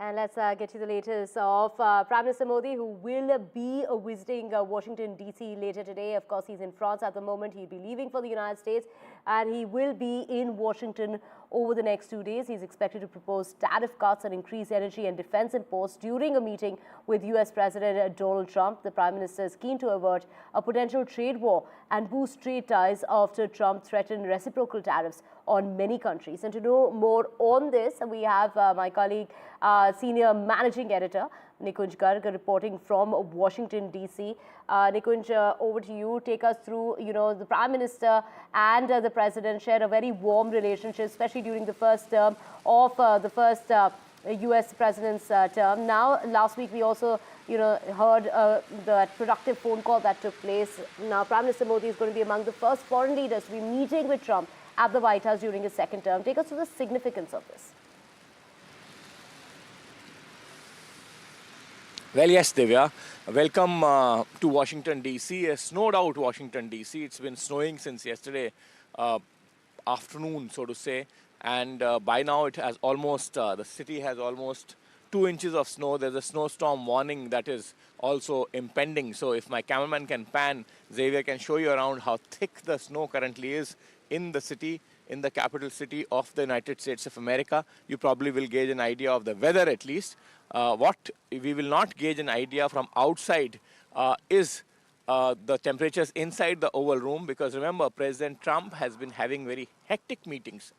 And let's get to the latest of Prime Minister Modi, who will be visiting Washington, D.C. later today. Of course, he's in France at the moment. He'll be leaving for the United States, and he will be in Washington over the next 2 days. He's expected to propose tariff cuts and increase energy and defense imports during a meeting with U.S. President Donald Trump. The Prime Minister is keen to avert a potential trade war and boost trade ties after Trump threatened reciprocal tariffs on many countries. And to know more on this, we have my colleague, Senior Managing Editor Nikunj Garg, reporting from Washington, D.C. Nikunj, over to you. Take us through, the Prime Minister and the President shared a very warm relationship, especially during the first term of the first U.S. President's term. Now, last week we also, heard the productive phone call that took place. Now, Prime Minister Modi is going to be among the first foreign leaders to be meeting with Trump at the White House during his second term. Take us through the significance of this. Well, yes, Divya. Welcome to Washington, D.C. A snowed out Washington, D.C. It's been snowing since yesterday afternoon, so to say. And by now it has almost, the city has almost 2 inches of snow. There's a snowstorm warning that is also impending. So if my cameraman can pan, Xavier can show you around how thick the snow currently is in the city, in the capital city of the United States of America. You probably will gauge an idea of the weather at least. What we will not gauge an idea from outside is the temperatures inside the Oval Room, because remember, President Trump has been having very hectic meetings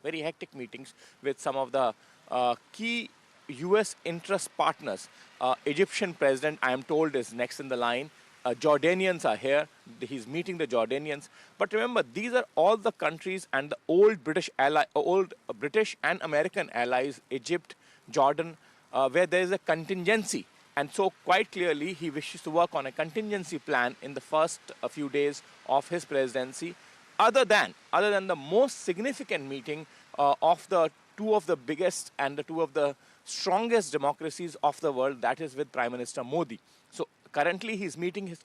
with some of the key U.S. interest partners. Egyptian president, I am told, is next in the line. Jordanians are here. He's meeting the Jordanians. But remember, these are all the countries and the old British and American allies, Egypt, Jordan, where there is a contingency. And so quite clearly, he wishes to work on a contingency plan in the first few days of his presidency, other than the most significant meeting of the two of the biggest and the two of the strongest democracies of the world, that is with Prime Minister Modi. So currently, he's meeting his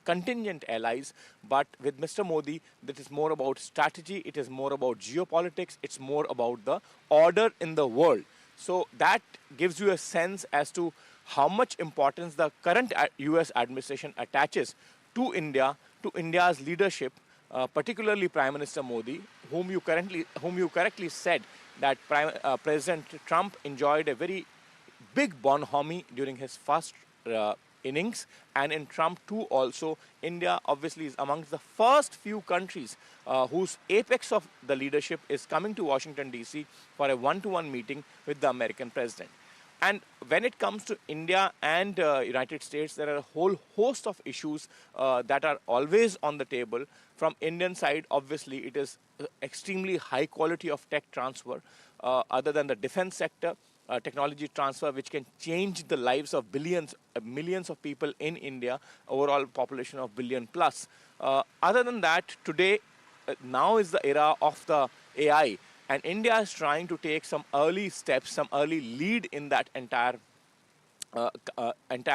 contingent allies, but with Mr. Modi, that is more about strategy, it is more about geopolitics, it's more about the order in the world. So that gives you a sense as to how much importance the current U.S. administration attaches to India, to India's leadership, particularly Prime Minister Modi, whom you correctly said that President Trump enjoyed a very big bonhomie during his first innings, and in Trump too also, India obviously is amongst the first few countries whose apex of the leadership is coming to Washington, D.C. for a one-to-one meeting with the American president. And when it comes to India and United States, there are a whole host of issues that are always on the table. From Indian side, obviously, it is extremely high quality of tech transfer, other than the defense sector, technology transfer, which can change the lives of millions of people in India, overall population of billion plus. Other than that, today, now is the era of the AI. And India is trying to take some early steps, some early lead in that entire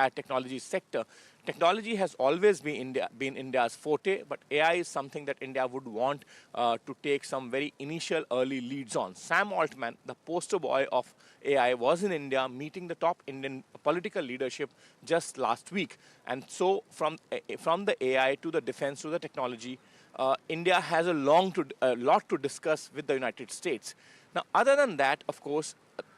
technology sector. Technology has always been India's forte, but AI is something that India would want to take some very initial early leads on. Sam Altman, the poster boy of AI, was in India meeting the top Indian political leadership just last week. And so from the AI to the defense to the technology, India has a lot to discuss with the United States. Now, other than that, of course,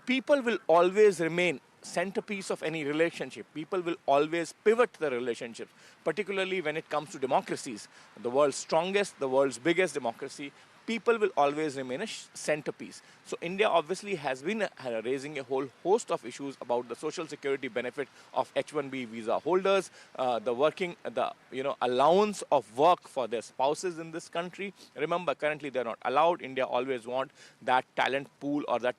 people will always remain centerpiece of any relationship. People will always pivot the relationship, particularly when it comes to democracies. The world's strongest, the world's biggest democracy, people will always remain a centerpiece. So India obviously has been raising a whole host of issues about the social security benefit of H-1B visa holders, the allowance of work for their spouses in this country. Remember, currently they're not allowed. India always want that talent pool or that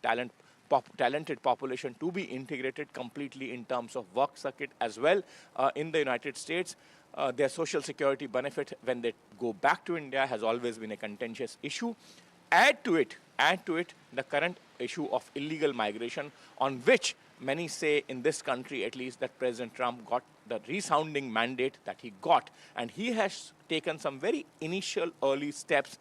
talented population to be integrated completely in terms of work circuit as well in the United States. Their social security benefit when they go back to India has always been a contentious issue. Add to it the current issue of illegal migration, on which many say in this country at least that President Trump got the resounding mandate that he got, and he has taken some very initial early steps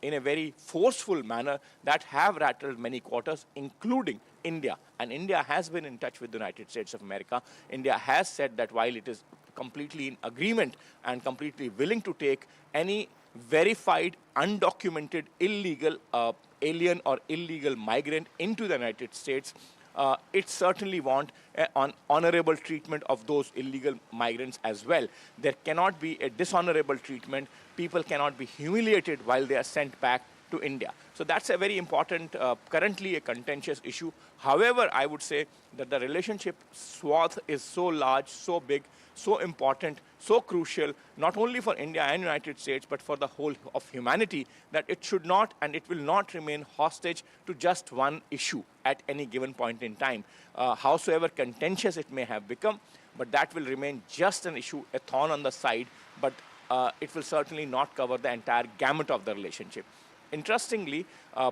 in a very forceful manner that have rattled many quarters, including India. And India has been in touch with the United States of America. India has said that while it is completely in agreement and completely willing to take any verified, undocumented, illegal alien or illegal migrant into the United States, it certainly want an honorable treatment of those illegal migrants as well. There cannot be a dishonorable treatment. People cannot be humiliated while they are sent back to India. So that's a very important, currently a contentious issue. However, I would say that the relationship swath is so large, so big, so important, so crucial, not only for India and United States, but for the whole of humanity, that it should not and it will not remain hostage to just one issue at any given point in time, howsoever contentious it may have become, but that will remain just an issue, a thorn on the side, but it will certainly not cover the entire gamut of the relationship. Interestingly,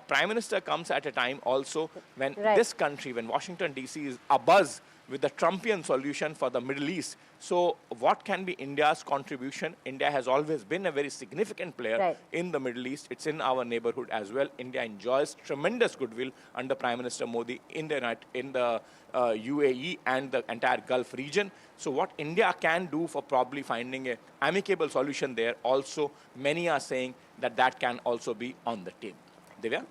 Prime Minister comes at a time also when this country, when Washington, D.C. is abuzz with the Trumpian solution for the Middle East. So what can be India's contribution? India has always been a very significant player in the Middle East. It's in our neighborhood as well. India enjoys tremendous goodwill under Prime Minister Modi in the UAE and the entire Gulf region. So what India can do for probably finding an amicable solution there, also many are saying that that can also be on the table. Divya?